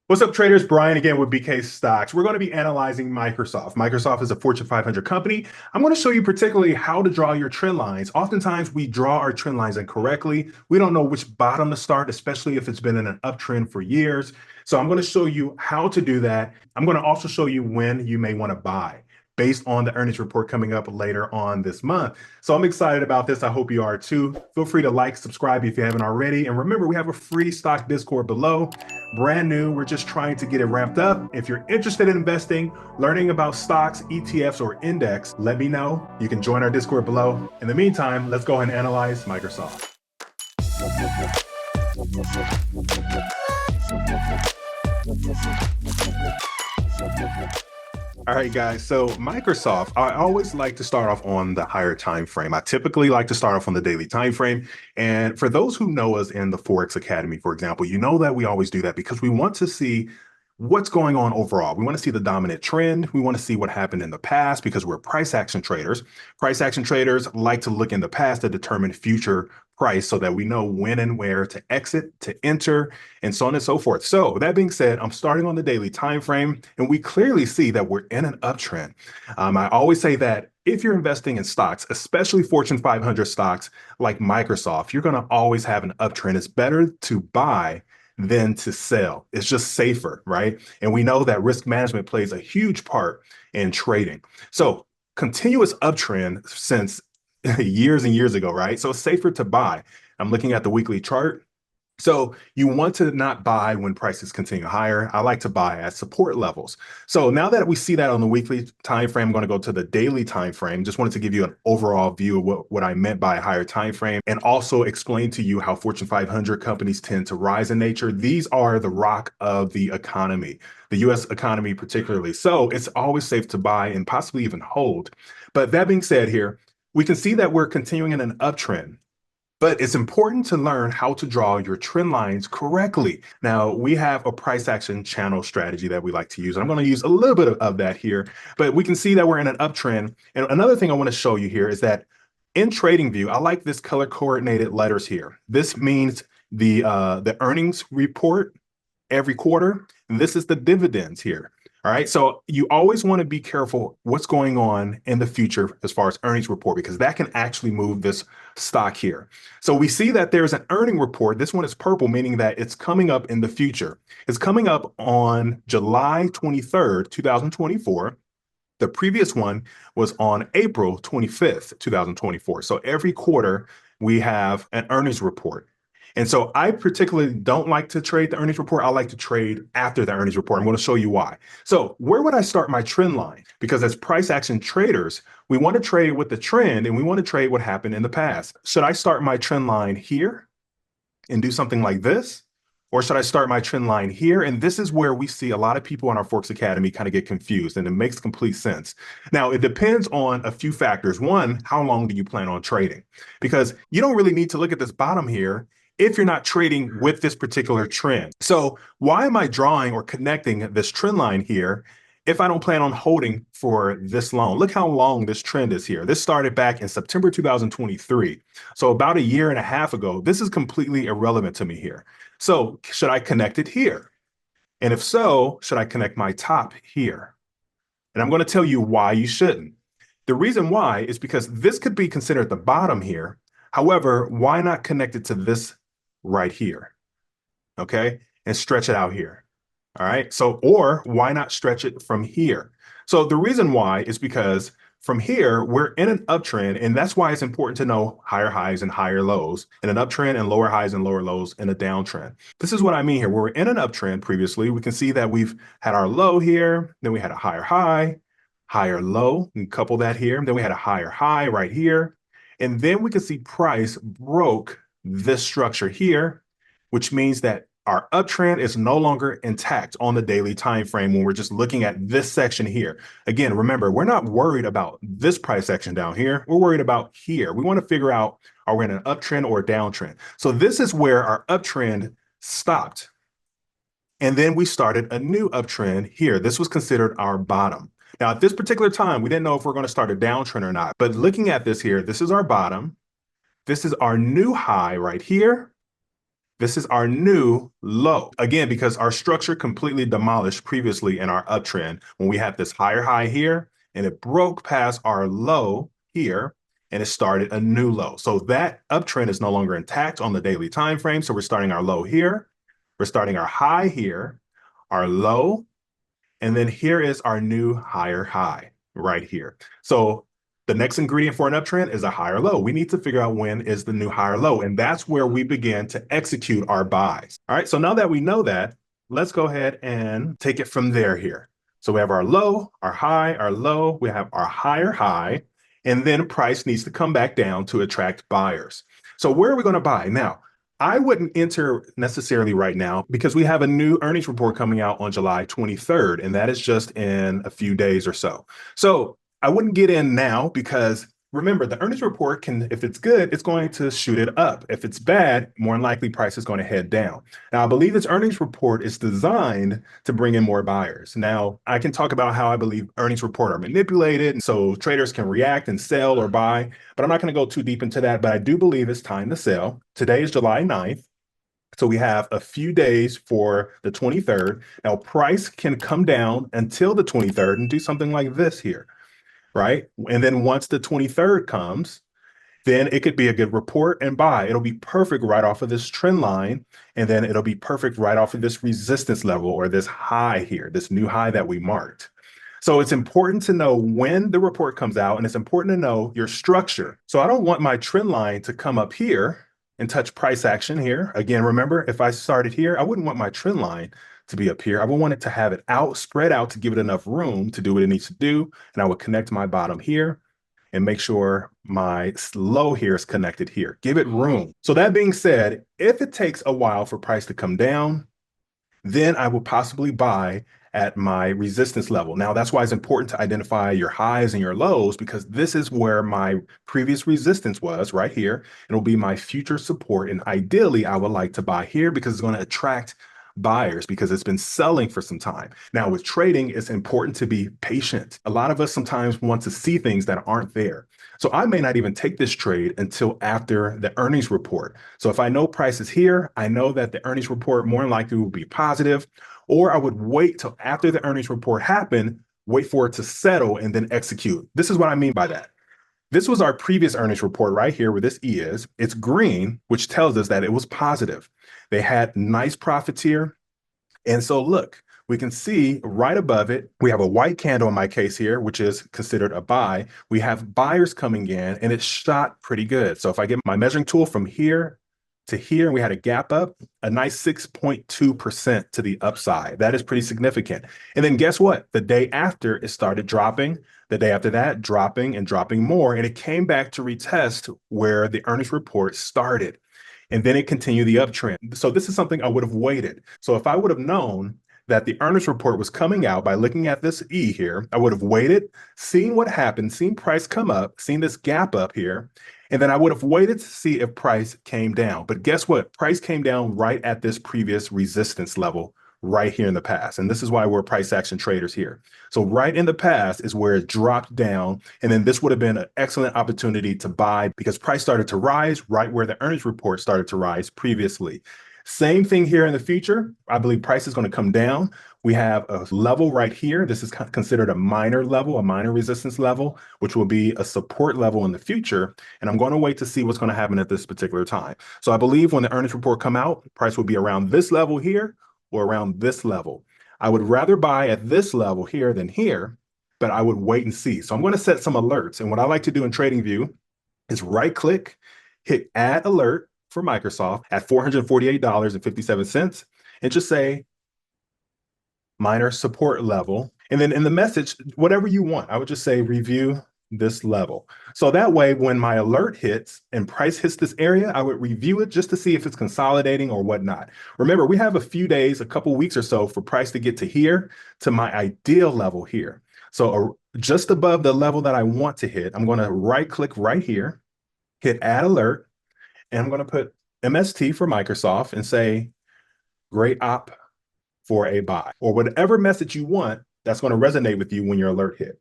What's up, traders? Brian again with BK Stocks. We're going to be analyzing Microsoft. Microsoft is a Fortune 500 company. I'm going to show you particularly how to draw your trend lines. Oftentimes, we draw our trend lines incorrectly. We don't know which bottom to start, especially if it's been in an uptrend for years. So I'm going to show you how to do that. I'm going to also show you when you may want to buy based on the earnings report coming up later on this month. So I'm excited about this. I hope you are too. Feel free to like, subscribe if you haven't already. And remember, we have a free stock Discord below. Brand new. We're just trying to get it ramped up. If you're interested in investing, learning about stocks, ETFs, or index, let me know. You can join our Discord below. In the meantime, let's go ahead and analyze Microsoft. All right, guys. So Microsoft, I always like to start off on the higher time frame. I typically like to start off on the daily time frame. And for those who know us in the Forex Academy, for example, you know that we always do that because we want to see what's going on overall. We want to see the dominant trend. We want to see what happened in the past because we're price action traders. Price action traders like to look in the past to determine future price so that we know when and where to exit, to enter, and so on and so forth. So that being said, I'm starting on the daily time frame, and we clearly see that we're in an uptrend. I always say that if you're investing in stocks, especially Fortune 500 stocks like Microsoft, you're going to always have an uptrend. It's better to buy than to sell. It's just safer, right? And we know that risk management plays a huge part in trading. So continuous uptrend since years and years ago, right? So it's safer to buy. I'm looking at the weekly chart. So you want to not buy when prices continue higher. I like to buy at support levels. So now that we see that on the weekly time frame, I'm going to go to the daily time frame. Just wanted to give you an overall view of what I meant by a higher time frame and also explain to you how Fortune 500 companies tend to rise in nature. These are the rock of the economy, the US economy particularly. So it's always safe to buy and possibly even hold. But that being said here, we can see that we're continuing in an uptrend. But it's important to learn how to draw your trend lines correctly. Now, we have a price action channel strategy that we like to use. I'm going to use a little bit of that here, but we can see that we're in an uptrend. And another thing I want to show you here is that in TradingView, I like this color coordinated letters here. This means the earnings report every quarter. And this is the dividends here. All right. So you always want to be careful what's going on in the future as far as earnings report, because that can actually move this stock here. So we see that there's an earning report. This one is purple, meaning that it's coming up in the future. It's coming up on July 23rd, 2024. The previous one was on April 25th, 2024. So every quarter we have an earnings report. And so I particularly don't like to trade the earnings report. I like to trade after the earnings report. I'm going to show you why. So where would I start my trend line? Because as price action traders, we want to trade with the trend and we want to trade what happened in the past. Should I start my trend line here and do something like this? Or should I start my trend line here? And this is where we see a lot of people in our Forex Academy kind of get confused, and it makes complete sense. Now, it depends on a few factors. One, how long do you plan on trading? Because you don't really need to look at this bottom here if you're not trading with this particular trend. So why am I drawing or connecting this trend line here if I don't plan on holding for this long? Look how long this trend is here. This started back in September 2023. So about a year and a half ago. This is completely irrelevant to me here. So should I connect it here? And if so, should I connect my top here? And I'm going to tell you why you shouldn't. The reason why is because this could be considered the bottom here. However, why not connect it to this right here? Okay. And stretch it out here. All right. So, or why not stretch it from here? So the reason why is because from here, we're in an uptrend, and that's why it's important to know higher highs and higher lows in an uptrend and lower highs and lower lows in a downtrend. This is what I mean here. We're in an uptrend previously. We can see that we've had our low here, then we had a higher high, higher low, and couple that here. Then we had a higher high right here. And then we can see price broke this structure here, which means that our uptrend is no longer intact on the daily time frame when we're just looking at this section here. Again, remember, we're not worried about this price action down here. We're worried about here. We want to figure out, are we in an uptrend or a downtrend? So this is where our uptrend stopped. And then we started a new uptrend here. This was considered our bottom. Now, at this particular time, we didn't know if we're going to start a downtrend or not. But looking at this here, this is our bottom. This is our new high right here. This is our new low. Again, because our structure completely demolished previously in our uptrend when we had this higher high here and it broke past our low here and it started a new low. So that uptrend is no longer intact on the daily time frame. So we're starting our low here. We're starting our high here, our low, and then here is our new higher high right here. So the next ingredient for an uptrend is a higher low. We need to figure out when is the new higher low. And that's where we begin to execute our buys. All right. So now that we know that, let's go ahead and take it from there here. So we have our low, our high, our low. We have our higher high. And then price needs to come back down to attract buyers. So where are we going to buy? Now, I wouldn't enter necessarily right now because we have a new earnings report coming out on July 23rd, and that is just in a few days or so. So I wouldn't get in now because remember, the earnings report can, if it's good, it's going to shoot it up. If it's bad, more than likely price is going to head down. Now, I believe this earnings report is designed to bring in more buyers. Now, I can talk about how I believe earnings report are manipulated so traders can react and sell or buy, but I'm not going to go too deep into that. But I do believe it's time to sell. Today is July 9th. So we have a few days for the 23rd. Now, price can come down until the 23rd and do something like this here, right? And then once the 23rd comes, then it could be a good report and buy. It'll be perfect right off of this trend line. And then it'll be perfect right off of this resistance level or this high here, this new high that we marked. So it's important to know when the report comes out, and it's important to know your structure. So I don't want my trend line to come up here and touch price action here. Again, remember, if I started here, I wouldn't want my trend line to be up here. I would want it to have it out, spread out to give it enough room to do what it needs to do. And I would connect my bottom here and make sure my low here is connected here. Give it room. So that being said, if it takes a while for price to come down, then I will possibly buy at my resistance level. Now, that's why it's important to identify your highs and your lows, because this is where my previous resistance was right here. It'll be my future support. And ideally, I would like to buy here because it's going to attract buyers because it's been selling for some time. Now, with trading, it's important to be patient. A lot of us sometimes want to see things that aren't there. So I may not even take this trade until after the earnings report. So if I know price is here, I know that the earnings report more than likely will be positive, or I would wait till after the earnings report happened, wait for it to settle and then execute. This is what I mean by that. This was our previous earnings report right here where this E is. It's green, which tells us that it was positive. They had nice profits here. And so look, we can see right above it, we have a white candle in my case here, which is considered a buy. We have buyers coming in and it shot pretty good. So if I get my measuring tool from here to here, and we had a gap up, a nice 6.2% to the upside. That is pretty significant. And then guess what? The day after it started dropping, the day after that, dropping and dropping more. And it came back to retest where the earnings report started. And then it continued the uptrend. So this is something I would have waited. So if I would have known that the earnings report was coming out by looking at this E here, I would have waited, seen what happened, seen price come up, seen this gap up here, and then I would have waited to see if price came down. But guess what? Price came down right at this previous resistance level right here in the past. And this is why we're price action traders here. So right in the past is where it dropped down. And then this would have been an excellent opportunity to buy because price started to rise right where the earnings report started to rise previously. Same thing here in the future. I believe price is going to come down. We have a level right here. This is considered a minor level, a minor resistance level, which will be a support level in the future. And I'm going to wait to see what's going to happen at this particular time. So I believe when the earnings report come out, price will be around this level here or around this level. I would rather buy at this level here than here, but I would wait and see. So I'm going to set some alerts. And what I like to do in TradingView is right click, hit add alert for Microsoft at $448.57 and just say minor support level. And then in the message, whatever you want, I would just say review this level. So that way, when my alert hits and price hits this area, I would review it just to see if it's consolidating or whatnot. Remember, we have a few days, a couple weeks or so for price to get to here, to my ideal level here. So just above the level that I want to hit, I'm going to right click right here, hit add alert, and I'm going to put MST for Microsoft and say great op for a buy or whatever message you want that's going to resonate with you when your alert hit.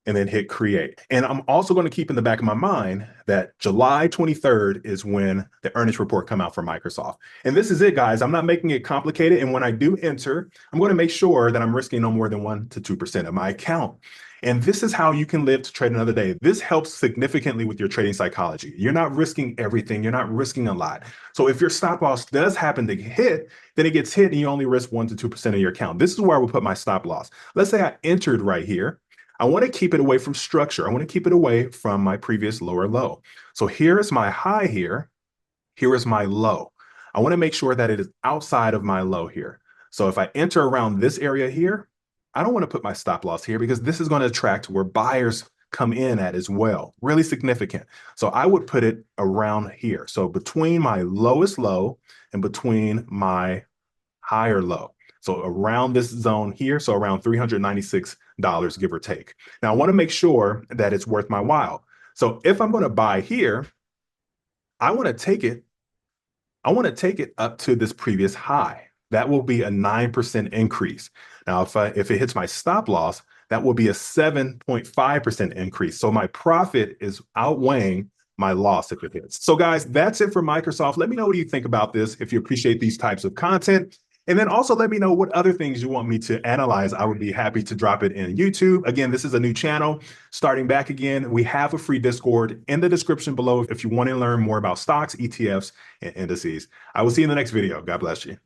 and then hit create. And I'm also going to keep in the back of my mind that July 23rd is when the earnings report come out for Microsoft. And this is it, guys. I'm not making it complicated. And when I do enter, I'm going to make sure that I'm risking no more than 1 to 2% of my account. And this is how you can live to trade another day. This helps significantly with your trading psychology. You're not risking everything. You're not risking a lot. So if your stop loss does happen to hit, then it gets hit and you only risk 1 to 2% of your account. This is where I would put my stop loss. Let's say I entered right here. I want to keep it away from structure. I want to keep it away from my previous lower low. So here is my high here. Here is my low. I want to make sure that it is outside of my low here. So if I enter around this area here, I don't want to put my stop loss here because this is going to attract where buyers come in at as well. Really significant. So I would put it around here. So between my lowest low and between my higher low. So around this zone here, so around $396, give or take. Now I want to make sure that it's worth my while. So if I'm going to buy here, I want to take it up to this previous high. That will be a 9% increase. Now, if it hits my stop loss, that will be a 7.5% increase. So my profit is outweighing my loss if it hits. So guys, that's it for Microsoft. Let me know what you think about this, if you appreciate these types of content. And then also let me know what other things you want me to analyze. I would be happy to drop it in YouTube. Again, this is a new channel starting back again. We have a free Discord in the description below if you want to learn more about stocks, ETFs, and indices. I will see you in the next video. God bless you.